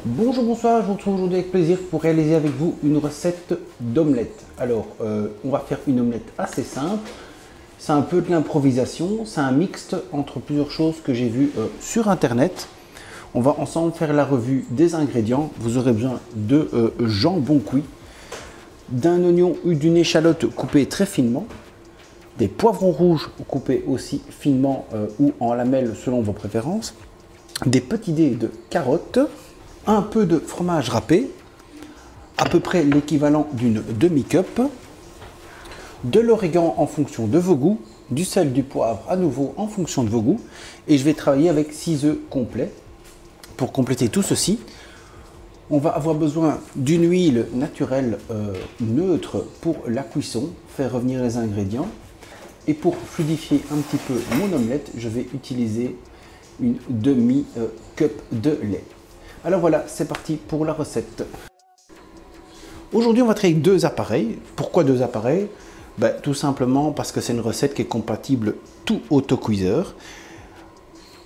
Bonjour, bonsoir, je vous retrouve aujourd'hui avec plaisir pour réaliser avec vous une recette d'omelette. Alors, on va faire une omelette assez simple, c'est un peu de l'improvisation, c'est un mixte entre plusieurs choses que j'ai vues sur internet. On va ensemble faire la revue des ingrédients. Vous aurez besoin de jambon cuit, d'un oignon ou d'une échalote coupée très finement, des poivrons rouges coupés aussi finement ou en lamelles selon vos préférences, des petits dés de carottes, un peu de fromage râpé, à peu près l'équivalent d'une demi-cup, de l'origan en fonction de vos goûts, du sel, du poivre à nouveau en fonction de vos goûts, et je vais travailler avec 6 œufs complets. Pour compléter tout ceci, on va avoir besoin d'une huile naturelle neutre pour la cuisson, faire revenir les ingrédients, et pour fluidifier un petit peu mon omelette, je vais utiliser une demi-cup de lait. Alors voilà, c'est parti pour la recette. Aujourd'hui, on va travailler avec deux appareils. Pourquoi deux appareils? Tout simplement parce que c'est une recette qui est compatible tout autocuiseur.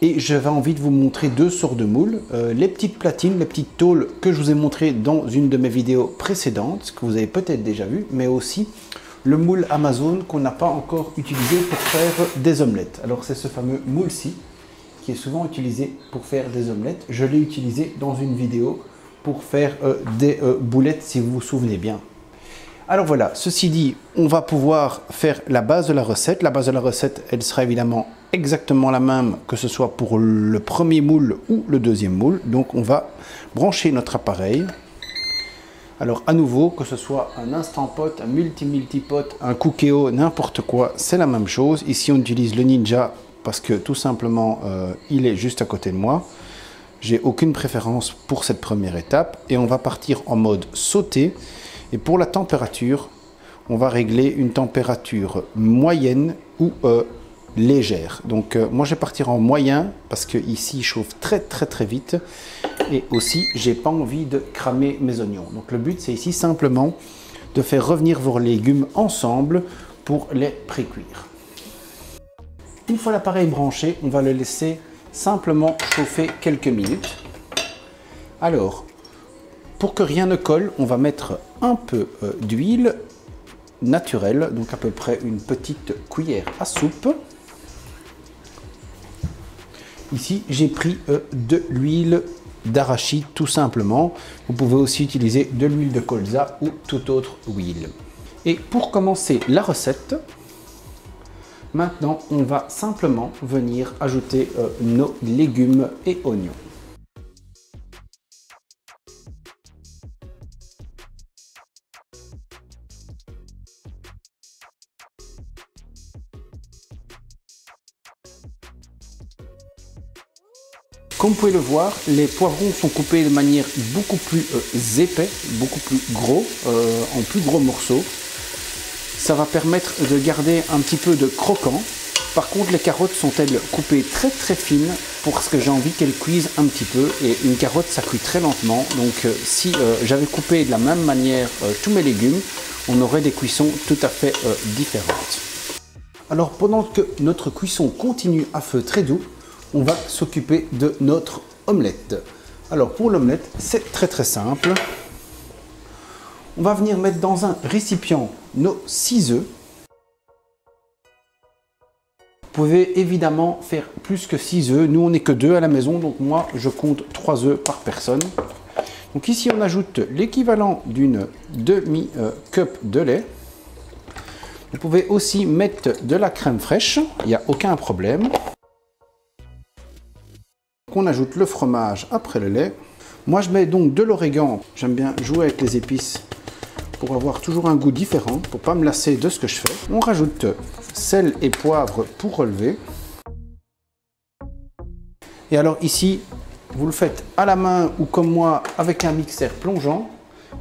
Et j'avais envie de vous montrer deux sortes de moules. Les petites platines, les petites tôles que je vous ai montrées dans une de mes vidéos précédentes, que vous avez peut-être déjà vu, mais aussi le moule Amazon qu'on n'a pas encore utilisé pour faire des omelettes. Alors c'est ce fameux moule-ci qui est souvent utilisé pour faire des omelettes. Je l'ai utilisé dans une vidéo pour faire des boulettes, si vous vous souvenez bien. Alors voilà, ceci dit, on va pouvoir faire la base de la recette. La base de la recette, elle sera évidemment exactement la même que ce soit pour le premier moule ou le deuxième moule. Donc on va brancher notre appareil. Alors à nouveau, que ce soit un Instant Pot, un multi-pot, un Cookéo, n'importe quoi, c'est la même chose. Ici on utilise le Ninja parce que tout simplement il est juste à côté de moi. J'ai aucune préférence pour cette première étape et on va partir en mode sauté. Et pour la température, on va régler une température moyenne ou légère. Donc moi je vais partir en moyen parce que ici il chauffe très vite et aussi j'ai pas envie de cramer mes oignons. Donc le but c'est ici simplement de faire revenir vos légumes ensemble pour les pré-cuire. Une fois l'appareil branché, on va le laisser simplement chauffer quelques minutes. Alors, pour que rien ne colle, on va mettre un peu d'huile naturelle, donc à peu près une petite cuillère à soupe. Ici, j'ai pris de l'huile d'arachide tout simplement. Vous pouvez aussi utiliser de l'huile de colza ou toute autre huile. Et pour commencer la recette, maintenant, on va simplement venir ajouter nos légumes et oignons. Comme vous pouvez le voir, les poivrons sont coupés de manière beaucoup plus épais, beaucoup plus gros, en plus gros morceaux. Ça va permettre de garder un petit peu de croquant. Par contre, les carottes sont-elles coupées très fines parce que j'ai envie qu'elles cuisent un petit peu. Et une carotte, ça cuit très lentement. Donc si j'avais coupé de la même manière tous mes légumes, on aurait des cuissons tout à fait différentes. Alors pendant que notre cuisson continue à feu très doux, on va s'occuper de notre omelette. Alors pour l'omelette, c'est très simple. On va venir mettre dans un récipient nos 6 œufs. Vous pouvez évidemment faire plus que 6 œufs. Nous, on n'est que 2 à la maison, donc moi, je compte 3 œufs par personne. Donc ici, on ajoute l'équivalent d'une demi-cup de lait. Vous pouvez aussi mettre de la crème fraîche, il n'y a aucun problème. On ajoute le fromage après le lait. Moi, je mets donc de l'origan. J'aime bien jouer avec les épices pour avoir toujours un goût différent, pour ne pas me lasser de ce que je fais. On rajoute sel et poivre pour relever. Et alors ici, vous le faites à la main ou comme moi avec un mixeur plongeant,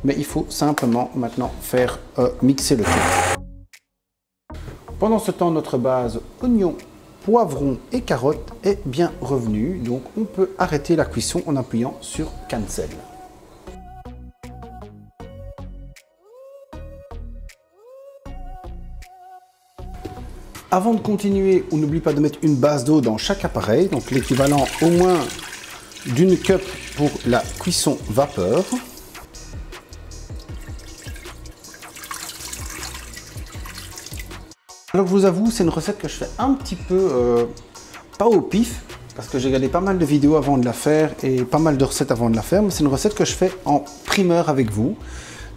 mais il faut simplement maintenant faire mixer le tout. Pendant ce temps, notre base oignon, poivron et carottes est bien revenue, donc on peut arrêter la cuisson en appuyant sur Cancel. Avant de continuer, on n'oublie pas de mettre une base d'eau dans chaque appareil, donc l'équivalent au moins d'une cup pour la cuisson vapeur. Alors je vous avoue, c'est une recette que je fais un petit peu pas au pif, parce que j'ai regardé pas mal de vidéos avant de la faire et pas mal de recettes avant de la faire, mais c'est une recette que je fais en primeur avec vous.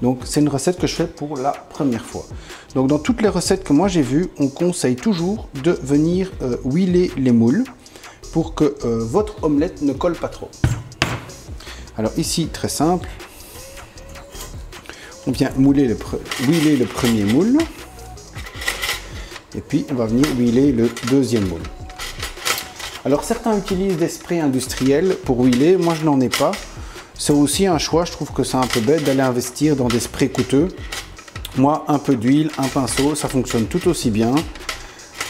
Donc c'est une recette que je fais pour la première fois. Donc dans toutes les recettes que moi j'ai vues, on conseille toujours de venir huiler les moules pour que votre omelette ne colle pas trop. Alors ici, très simple, on vient huiler le premier moule. Et puis, on va venir huiler le deuxième moule. Alors, certains utilisent des sprays industriels pour huiler. Moi, je n'en ai pas. C'est aussi un choix. Je trouve que c'est un peu bête d'aller investir dans des sprays coûteux. Moi, un peu d'huile, un pinceau, ça fonctionne tout aussi bien.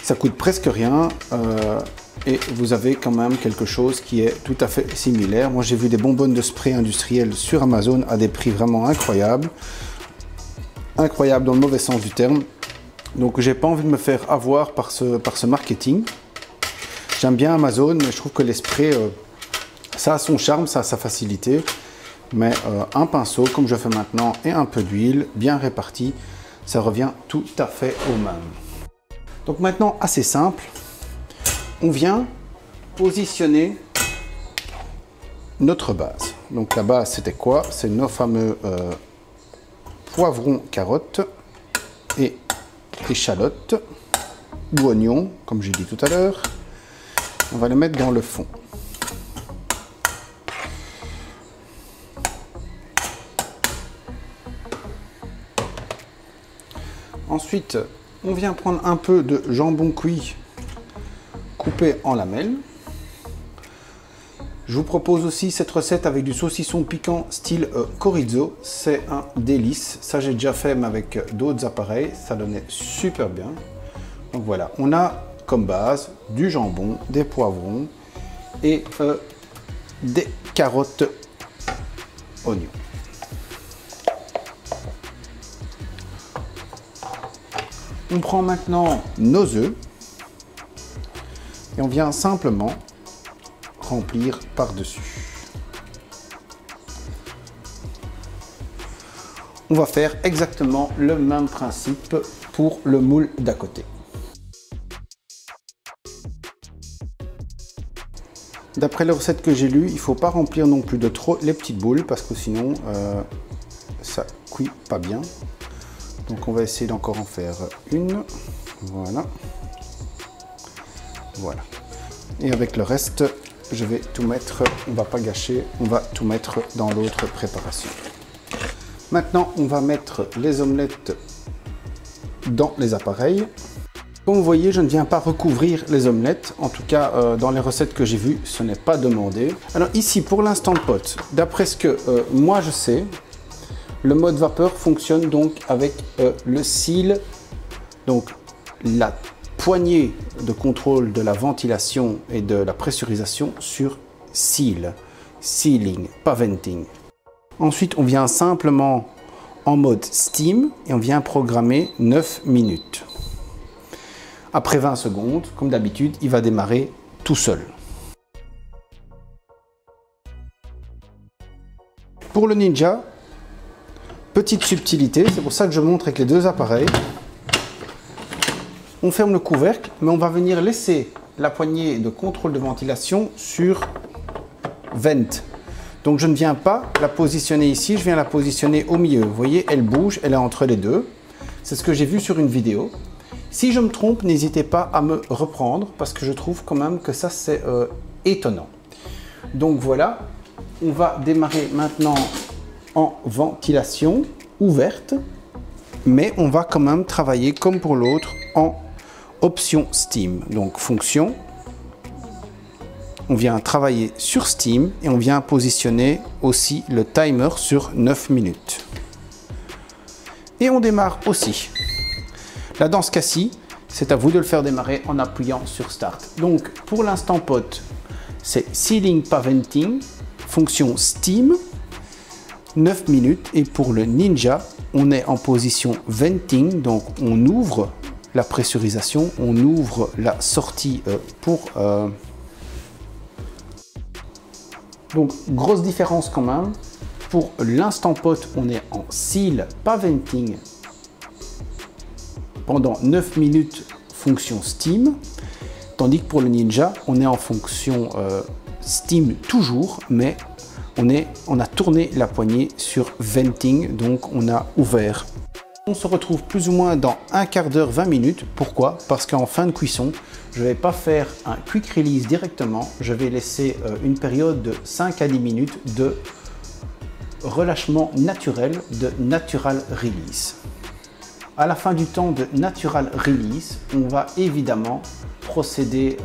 Ça coûte presque rien. Et vous avez quand même quelque chose qui est tout à fait similaire. Moi, j'ai vu des bonbonnes de spray industriels sur Amazon à des prix vraiment incroyables. Incroyables dans le mauvais sens du terme. Donc j'ai pas envie de me faire avoir par ce marketing. J'aime bien Amazon, mais je trouve que les sprays, ça a son charme, ça a sa facilité. Mais un pinceau, comme je fais maintenant, et un peu d'huile, bien réparti, ça revient tout à fait au même. Donc maintenant, assez simple, on vient positionner notre base. Donc la base, c'était quoi? C'est nos fameux poivrons, carottes et échalotes ou oignons, comme j'ai dit tout à l'heure. On va les mettre dans le fond. Ensuite, on vient prendre un peu de jambon cuit coupé en lamelles. Je vous propose aussi cette recette avec du saucisson piquant style chorizo. C'est un délice. Ça, j'ai déjà fait, mais avec d'autres appareils. Ça donnait super bien. Donc voilà, on a comme base du jambon, des poivrons et des carottes oignons. On prend maintenant nos œufs et on vient simplement remplir par-dessus. On va faire exactement le même principe pour le moule d'à côté. D'après les recettes que j'ai lues, il ne faut pas remplir non plus de trop les petites boules parce que sinon ça cuit pas bien. Donc on va essayer d'encore en faire une. Voilà. Voilà. Et avec le reste, je vais tout mettre, on va pas gâcher, on va tout mettre dans l'autre préparation. Maintenant, on va mettre les omelettes dans les appareils. Comme vous voyez, je ne viens pas recouvrir les omelettes. En tout cas, dans les recettes que j'ai vues, ce n'est pas demandé. Alors ici, pour l'Instant Pot, d'après ce que moi je sais, le mode vapeur fonctionne donc avec le seal, donc la poignée de contrôle de la ventilation et de la pressurisation sur seal, sealing, pas venting. Ensuite, on vient simplement en mode steam et on vient programmer 9 minutes. Après 20 secondes, comme d'habitude, il va démarrer tout seul. Pour le Ninja, petite subtilité, c'est pour ça que je montre avec les deux appareils. On ferme le couvercle, mais on va venir laisser la poignée de contrôle de ventilation sur vent. Donc je ne viens pas la positionner ici, je viens la positionner au milieu. Vous voyez, elle bouge, elle est entre les deux. C'est ce que j'ai vu sur une vidéo. Si je me trompe, n'hésitez pas à me reprendre parce que je trouve quand même que ça c'est étonnant. Donc voilà, on va démarrer maintenant en ventilation ouverte, mais on va quand même travailler comme pour l'autre en option Steam. Donc fonction, on vient travailler sur Steam et on vient positionner aussi le timer sur 9 minutes. Et on démarre aussi. Là, dans ce cas-ci, c'est à vous de le faire démarrer en appuyant sur Start. Donc, pour l'Instant Pot, c'est Sealing pas Venting, fonction Steam, 9 minutes. Et pour le Ninja, on est en position Venting, donc on ouvre la pressurisation, on ouvre la sortie pour Donc grosse différence quand même. Pour l'Instant Pot, on est en seal, pas venting, pendant 9 minutes fonction steam. Tandis que pour le Ninja, on est en fonction steam toujours, mais on a tourné la poignée sur venting, donc on a ouvert. On se retrouve plus ou moins dans un quart d'heure, 20 minutes. Pourquoi? Parce qu'en fin de cuisson, je ne vais pas faire un quick release directement. Je vais laisser une période de 5 à 10 minutes de relâchement naturel, de natural release. À la fin du temps de natural release, on va évidemment procéder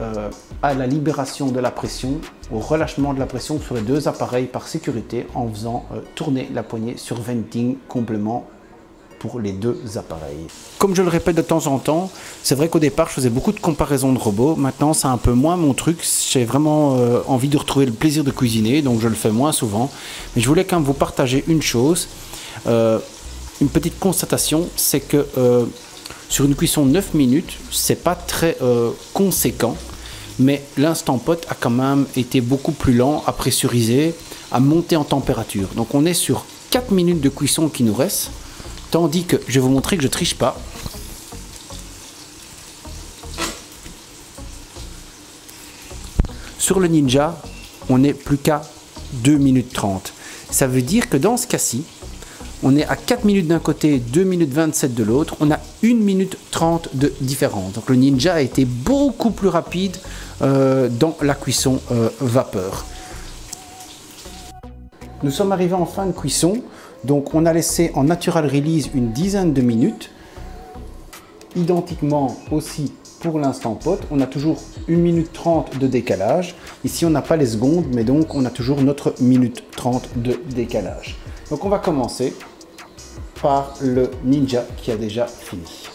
à la libération de la pression, au relâchement de la pression sur les deux appareils par sécurité en faisant tourner la poignée sur venting complément pour les deux appareils. Comme je le répète de temps en temps, c'est vrai qu'au départ je faisais beaucoup de comparaisons de robots. Maintenant c'est un peu moins mon truc. J'ai vraiment envie de retrouver le plaisir de cuisiner, donc je le fais moins souvent. Mais je voulais quand même vous partager une chose, une petite constatation, c'est que sur une cuisson de 9 minutes, c'est pas très conséquent, mais l'Instant Pot a quand même été beaucoup plus lent à pressuriser, à monter en température. Donc on est sur 4 minutes de cuisson qui nous reste. Tandis que, je vais vous montrer que je triche pas. Sur le Ninja, on n'est plus qu'à 2 minutes 30. Ça veut dire que dans ce cas-ci, on est à 4 minutes d'un côté, 2 minutes 27 de l'autre. On a 1 minute 30 de différence. Donc le Ninja a été beaucoup plus rapide dans la cuisson vapeur. Nous sommes arrivés en fin de cuisson. Donc on a laissé en natural release une dizaine de minutes. Identiquement aussi pour l'Instant Pot, on a toujours 1 minute 30 de décalage. Ici on n'a pas les secondes, mais donc on a toujours notre minute 30 de décalage. Donc on va commencer par le Ninja qui a déjà fini.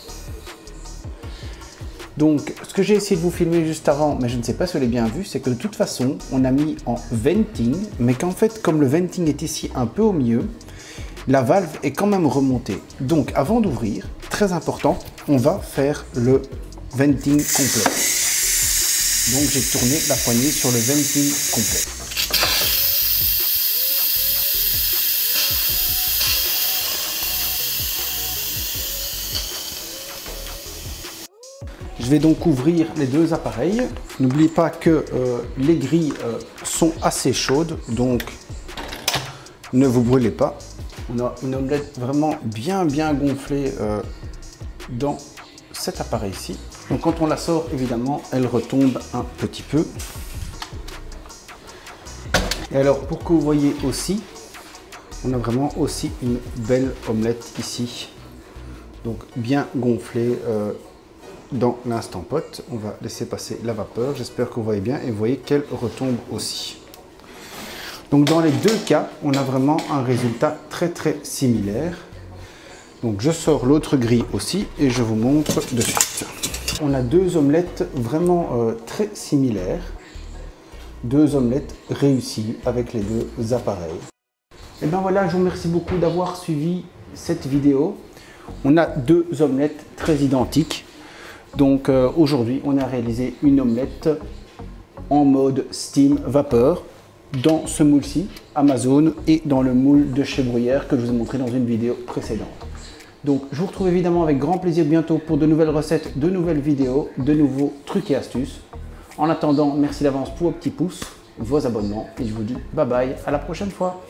Donc ce que j'ai essayé de vous filmer juste avant, mais je ne sais pas si vous l'avez bien vu, c'est que de toute façon on a mis en venting, mais qu'en fait comme le venting est ici un peu au milieu, la valve est quand même remontée. Donc avant d'ouvrir, très important, on va faire le venting complet. Donc j'ai tourné la poignée sur le venting complet. Je vais donc ouvrir les deux appareils. N'oubliez pas que les grilles sont assez chaudes, donc ne vous brûlez pas. On a une omelette vraiment bien gonflée dans cet appareil-ci. Donc quand on la sort, évidemment, elle retombe un petit peu. Et alors, pour que vous voyez aussi, on a vraiment aussi une belle omelette ici. Donc bien gonflée dans l'Instant Pot. On va laisser passer la vapeur. J'espère que vous voyez bien et vous voyez qu'elle retombe aussi. Donc dans les deux cas, on a vraiment un résultat très similaire. Donc je sors l'autre grille aussi et je vous montre de suite. On a deux omelettes vraiment très similaires. Deux omelettes réussies avec les deux appareils. Et bien voilà, je vous remercie beaucoup d'avoir suivi cette vidéo. On a deux omelettes très identiques. Donc aujourd'hui, on a réalisé une omelette en mode steam vapeur, dans ce moule-ci, Amazon, et dans le moule de chez Bruyère que je vous ai montré dans une vidéo précédente. Donc je vous retrouve évidemment avec grand plaisir bientôt pour de nouvelles recettes, de nouvelles vidéos, de nouveaux trucs et astuces. En attendant, merci d'avance pour vos petits pouces, vos abonnements, et je vous dis bye bye, à la prochaine fois.